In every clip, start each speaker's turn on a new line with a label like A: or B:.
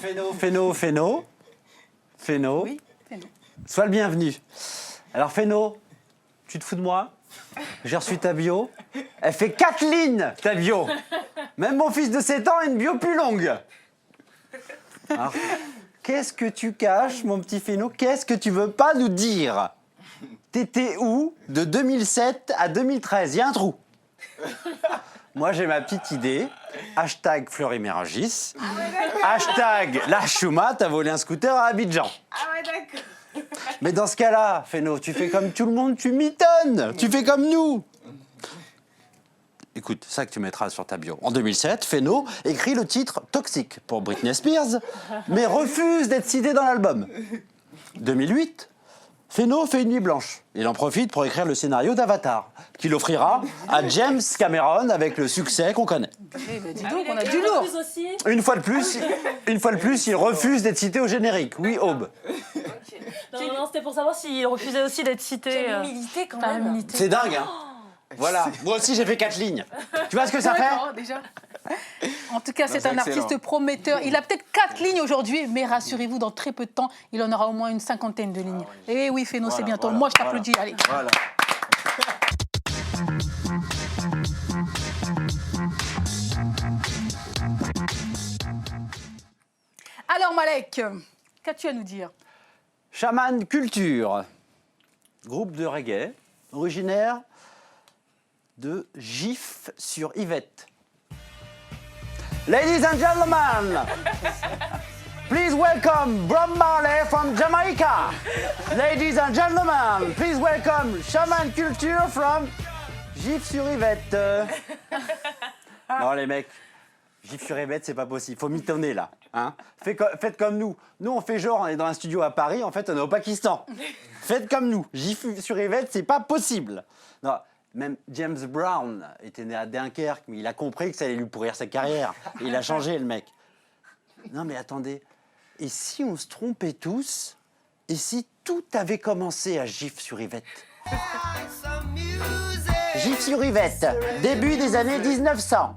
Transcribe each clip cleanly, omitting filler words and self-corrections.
A: Féno.
B: Oui, Féno.
A: Sois le bienvenu. Alors Féno, tu te fous de moi? J'ai reçu ta bio. Elle fait 4 lignes, ta bio. Même mon fils de 7 ans a une bio plus longue. Alors, qu'est-ce que tu caches, mon petit Féno? Qu'est-ce que tu veux pas nous dire? T'étais où de 2007 à 2013? Il y a un trou. Moi, j'ai ma petite idée. Hashtag Fleury-Mérogis. Hashtag La Chouma, t'as volé un scooter à Abidjan.
C: Ah ouais, d'accord.
A: Mais dans ce cas-là, Féno, tu fais comme tout le monde, tu mitonnes. Tu fais comme nous. Écoute, ça que tu mettras sur ta bio. En 2007, Féno écrit le titre Toxique pour Britney Spears, mais refuse d'être cité dans l'album. 2008, Féno fait une nuit blanche. Il en profite pour écrire le scénario d'Avatar, qu'il offrira à James Cameron avec le succès qu'on connaît.
B: Eh ben, dis donc, on a du lourd.
A: Une fois de plus, il refuse d'être cité au générique. Oui, Aube.
D: Non, c'était pour savoir s'il refusait aussi d'être cité.
C: Quelle humilité quand même.
A: C'est dingue, hein? Voilà. Moi aussi, j'ai fait 4 lignes. Tu vois ce que ça fait?
B: D'accord, déjà. En tout cas, c'est un
E: excellent.
B: artiste prometteur. Il a peut-être 4 lignes aujourd'hui, mais rassurez-vous, dans très peu de temps, il en aura au moins une 50aine de lignes. Eh oui, Féno, c'est bientôt.
E: voilà,
B: Moi, je t'applaudis. Allez.
E: Voilà.
B: Alors, Malek, qu'as-tu à nous dire?
A: Shaman Culture, groupe de reggae, originaire de Gif-sur-Yvette. Ladies and gentlemen, please welcome Bob Marley from Jamaica. Ladies and gentlemen, please welcome Shaman Culture from Gif-sur-Yvette. Non les mecs, Gif-sur-Yvette, c'est pas possible, faut mitonner là. Hein, faites comme nous. Nous, on fait genre, on est dans un studio à Paris, en fait, on est au Pakistan. Faites comme nous. Gif-sur-Yvette, c'est pas possible. Non, même James Brown était né à Dunkerque, mais il a compris que ça allait lui pourrir sa carrière. Il a changé, le mec. Non, mais attendez. Et si on se trompait tous? Et si tout avait commencé à Gif-sur-Yvette? Gif-sur-Yvette, début des années 1900.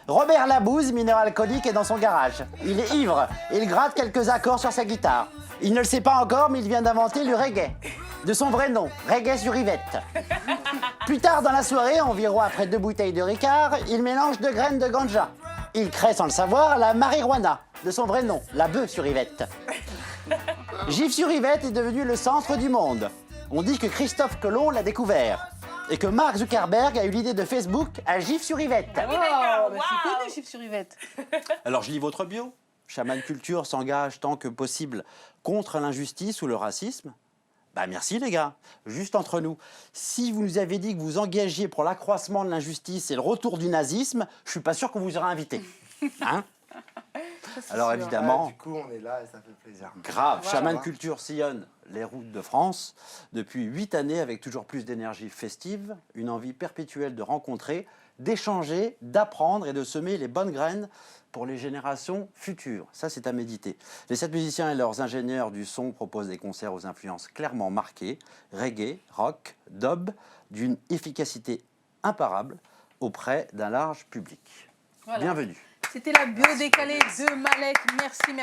A: Robert Labouze, mineur alcoolique, est dans son garage. Il est ivre et il gratte quelques accords sur sa guitare. Il ne le sait pas encore, mais il vient d'inventer le reggae. De son vrai nom, Reggae-sur-Yvette. Plus tard dans la soirée, environ après 2 bouteilles de Ricard, il mélange 2 graines de ganja. Il crée sans le savoir la marijuana, de son vrai nom, la bœuf-sur-Yvette. Gif-sur-Yvette est devenu le centre du monde. On dit que Christophe Colomb l'a découvert. Et que Mark Zuckerberg a eu l'idée de Facebook à Gif-sur-Yvette.
B: Oh, bah, c'est connu, Gif-sur-Yvette.
A: Alors je lis votre bio. Shaman Culture s'engage tant que possible contre l'injustice ou le racisme. Bah merci les gars. Juste entre nous, si vous nous avez dit que vous engagiez pour l'accroissement de l'injustice et le retour du nazisme, je suis pas sûr qu'on vous aurait invité. Hein? Alors évidemment,
E: Du coup, on est là et ça fait plaisir.
A: grave,
E: Voilà.
A: Shaman Culture sillonne les routes de France depuis 8 années avec toujours plus d'énergie festive, une envie perpétuelle de rencontrer, d'échanger, d'apprendre et de semer les bonnes graines pour les générations futures. Ça, c'est à méditer. Les 7 musiciens et leurs ingénieurs du son proposent des concerts aux influences clairement marquées, reggae, rock, dub, d'une efficacité imparable auprès d'un large public.
B: Voilà.
A: Bienvenue.
B: C'était la bio décalée de Malek. Merci.